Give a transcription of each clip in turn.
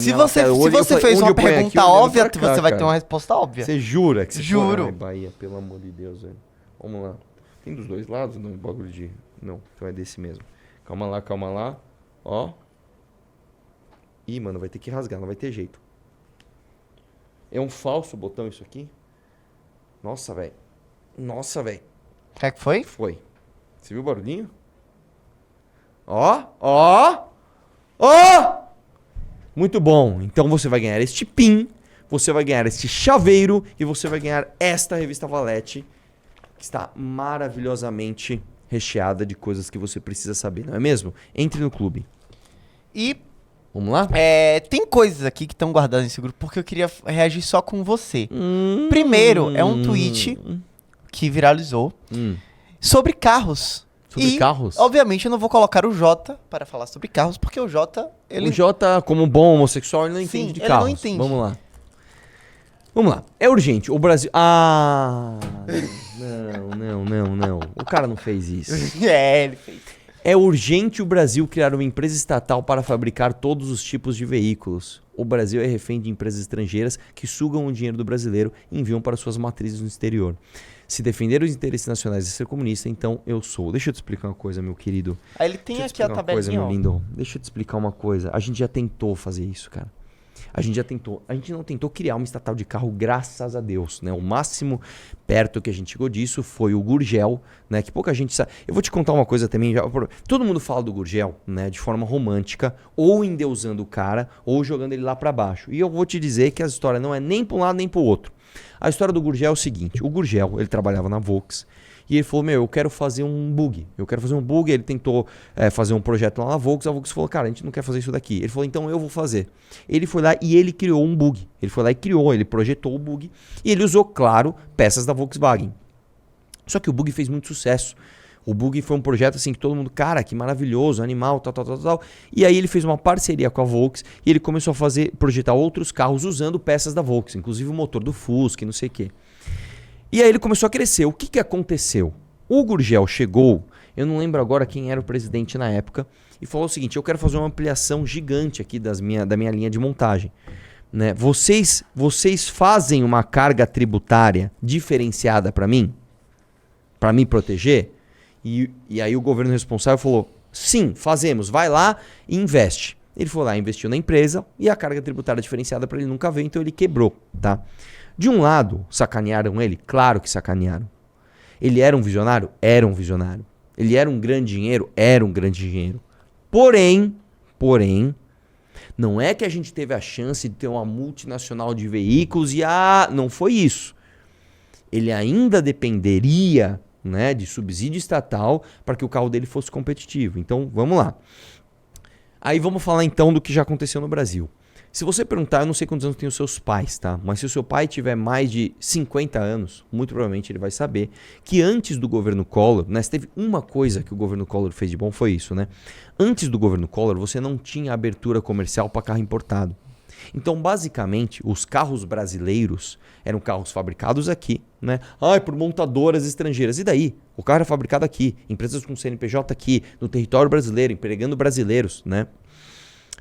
Se você fez uma pergunta óbvia, você vai ter uma resposta óbvia. Você jura que você Juro. Ai, Bahia, pelo amor de Deus, velho. Vamos lá. Tem dos dois lados? Não, bagulho de... Não, então é desse mesmo. Calma lá. Ó. Ih, mano, vai ter que rasgar, não vai ter jeito. É um falso botão isso aqui? Nossa, velho. O que é que foi? Foi. Você viu o barulhinho? Ó. Muito bom. Então você vai ganhar este pin, você vai ganhar este chaveiro e você vai ganhar esta revista Valete, que está maravilhosamente recheada de coisas que você precisa saber, não é mesmo? Entre no clube. E vamos lá? tem coisas aqui que estão guardadas nesse grupo porque eu queria reagir só com você. Primeiro, é um tweet que viralizou sobre carros. Sobre carros? Obviamente, eu não vou colocar o Jota para falar sobre carros, porque o Jota... O Jota, como bom homossexual, ele não entende de carros. Ele não entende. Vamos lá. É urgente. O Brasil... Não. O cara não fez isso. Ele fez. É urgente o Brasil criar uma empresa estatal para fabricar todos os tipos de veículos. O Brasil é refém de empresas estrangeiras que sugam o dinheiro do brasileiro e enviam para suas matrizes no exterior. Se defender os interesses nacionais e ser comunista, então eu sou. Deixa eu te explicar uma coisa, meu querido. Aí ele tem aqui a tabelinha, meu lindo. Deixa eu te explicar uma coisa. A gente já tentou fazer isso, cara. A gente não tentou criar uma estatal de carro, graças a Deus, né? O máximo perto que a gente chegou disso foi o Gurgel, né? Que pouca gente sabe. Eu vou te contar uma coisa também. Todo mundo fala do Gurgel, né? De forma romântica, ou endeusando o cara, ou jogando ele lá pra baixo. E eu vou te dizer que a história não é nem pra um lado nem pro outro. A história do Gurgel é o seguinte. O Gurgel, ele trabalhava na Volks. E ele falou, eu quero fazer um bug. Ele tentou fazer um projeto lá na Volks. A Volks falou, cara, a gente não quer fazer isso daqui. Ele falou, então eu vou fazer. Ele foi lá e ele criou um bug. Ele projetou o bug. E ele usou, claro, peças da Volkswagen. Só que o bug fez muito sucesso. O bug foi um projeto assim que todo mundo, cara, que maravilhoso, animal, tal. E aí ele fez uma parceria com a Volks e ele começou a projetar outros carros usando peças da Volks. Inclusive o motor do Fusca e não sei o quê. E aí ele começou a crescer. O que aconteceu? O Gurgel chegou, eu não lembro agora quem era o presidente na época, e falou o seguinte, eu quero fazer uma ampliação gigante aqui da minha linha de montagem. Né? Vocês fazem uma carga tributária diferenciada para mim? Para me proteger? E aí o governo responsável falou, sim, fazemos, vai lá e investe. Ele foi lá, investiu na empresa e a carga tributária diferenciada para ele nunca veio, então ele quebrou, tá? De um lado, sacanearam ele? Claro que sacanearam. Ele era um visionário? Era um visionário. Ele era um grande dinheiro? Era um grande dinheiro. Porém, não é que a gente teve a chance de ter uma multinacional de veículos e não foi isso. Ele ainda dependeria, né, de subsídio estatal para que o carro dele fosse competitivo. Então, vamos lá. Aí vamos falar então do que já aconteceu no Brasil. Se você perguntar, eu não sei quantos anos tem os seus pais, tá? Mas se o seu pai tiver mais de 50 anos, muito provavelmente ele vai saber que antes do governo Collor, né? Se teve uma coisa que o governo Collor fez de bom, foi isso, né? Antes do governo Collor, você não tinha abertura comercial para carro importado. Então, basicamente, os carros brasileiros eram carros fabricados aqui, né? Por montadoras estrangeiras. E daí? O carro era fabricado aqui, empresas com CNPJ aqui, no território brasileiro, empregando brasileiros, né?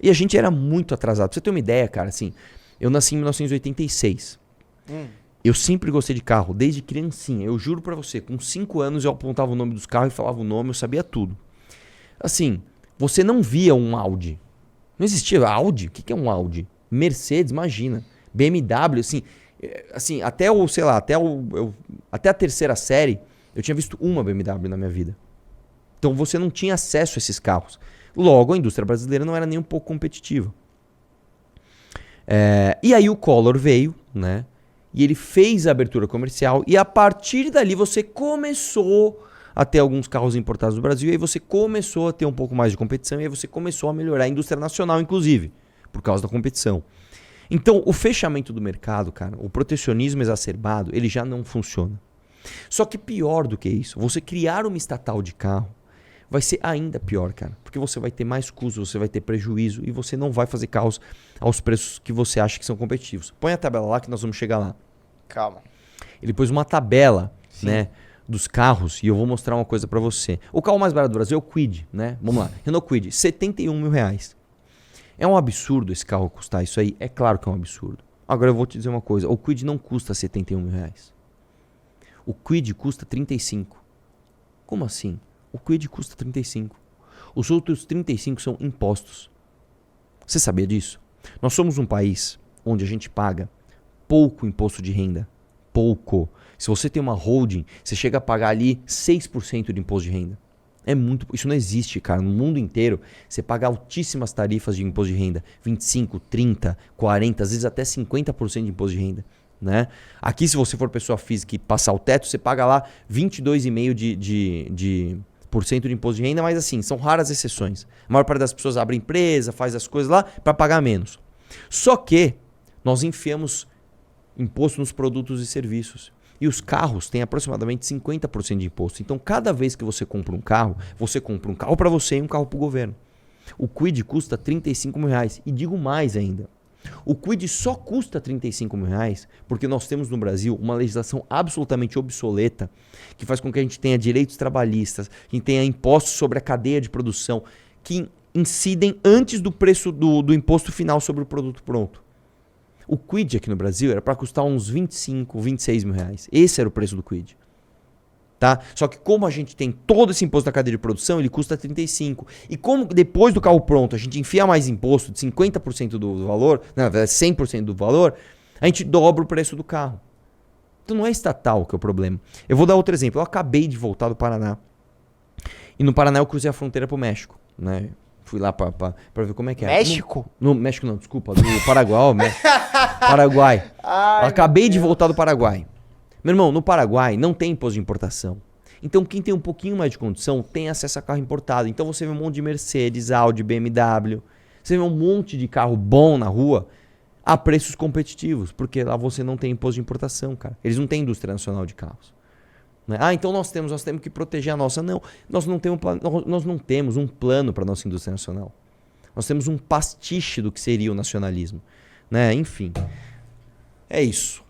E a gente era muito atrasado. Pra você ter uma ideia, cara, assim, eu nasci em 1986. Eu sempre gostei de carro, desde criancinha. Eu juro pra você, com 5 anos eu apontava o nome dos carros e falava o nome, eu sabia tudo. Assim, você não via um Audi. Não existia Audi? O que é um Audi? Mercedes, imagina. BMW, assim, até a terceira série, eu tinha visto uma BMW na minha vida. Então você não tinha acesso a esses carros. Logo, a indústria brasileira não era nem um pouco competitiva. E aí o Collor veio, né? E ele fez a abertura comercial e a partir dali você começou a ter alguns carros importados do Brasil e aí você começou a ter um pouco mais de competição e aí você começou a melhorar a indústria nacional, inclusive, por causa da competição. Então, o fechamento do mercado, cara, o protecionismo exacerbado, ele já não funciona. Só que pior do que isso, você criar uma estatal de carro vai ser ainda pior, cara. Porque você vai ter mais custos, você vai ter prejuízo e você não vai fazer carros aos preços que você acha que são competitivos. Põe a tabela lá que nós vamos chegar lá. Calma. Ele pôs uma tabela, né, dos carros e eu vou mostrar uma coisa pra você. O carro mais barato do Brasil é o Kwid, né? Vamos lá. Renault Kwid, R$71 mil. É um absurdo esse carro custar isso aí? É claro que é um absurdo. Agora eu vou te dizer uma coisa. O Kwid não custa 71 mil reais. O Kwid custa 35. Como assim? O Kwid custa 35. Os outros 35 são impostos. Você sabia disso? Nós somos um país onde a gente paga pouco imposto de renda. Pouco. Se você tem uma holding, você chega a pagar ali 6% de imposto de renda. É muito. Isso não existe, cara. No mundo inteiro, você paga altíssimas tarifas de imposto de renda. 25, 30, 40, às vezes até 50% de imposto de renda. Né? Aqui, se você for pessoa física e passar o teto, você paga lá 22,5% de imposto de renda, mas assim, são raras exceções. A maior parte das pessoas abre empresa, faz as coisas lá para pagar menos. Só que nós enfiamos imposto nos produtos e serviços. E os carros têm aproximadamente 50% de imposto. Então, cada vez que você compra um carro para você e um carro para o governo. O Kwid custa 35 mil reais. E digo mais ainda. O Kwid só custa 35 mil reais porque nós temos no Brasil uma legislação absolutamente obsoleta que faz com que a gente tenha direitos trabalhistas, que a gente tenha impostos sobre a cadeia de produção que incidem antes do preço do imposto final sobre o produto pronto. O Kwid aqui no Brasil era para custar uns 25, 26 mil reais. Esse era o preço do Kwid. Tá? Só que como a gente tem todo esse imposto da cadeia de produção, ele custa 35. E como depois do carro pronto a gente enfia mais imposto de 50% do valor, na verdade 100% do valor, a gente dobra o preço do carro. Então não é estatal que é o problema. Eu vou dar outro exemplo. Eu acabei de voltar do Paraná. E no Paraná eu cruzei a fronteira pro México, né? Fui lá pra ver como é que é. México? No México não, desculpa. Do Paraguai. Paraguai. Ai, Acabei de voltar do Paraguai. Meu irmão, no Paraguai não tem imposto de importação. Então quem tem um pouquinho mais de condição tem acesso a carro importado. Então você vê um monte de Mercedes, Audi, BMW. Você vê um monte de carro bom na rua a preços competitivos. Porque lá você não tem imposto de importação, cara. Eles não têm indústria nacional de carros. Ah, então nós temos que proteger a nossa. Não, nós não temos um plano para a nossa indústria nacional. Nós temos um pastiche do que seria o nacionalismo. Né? Enfim, é isso.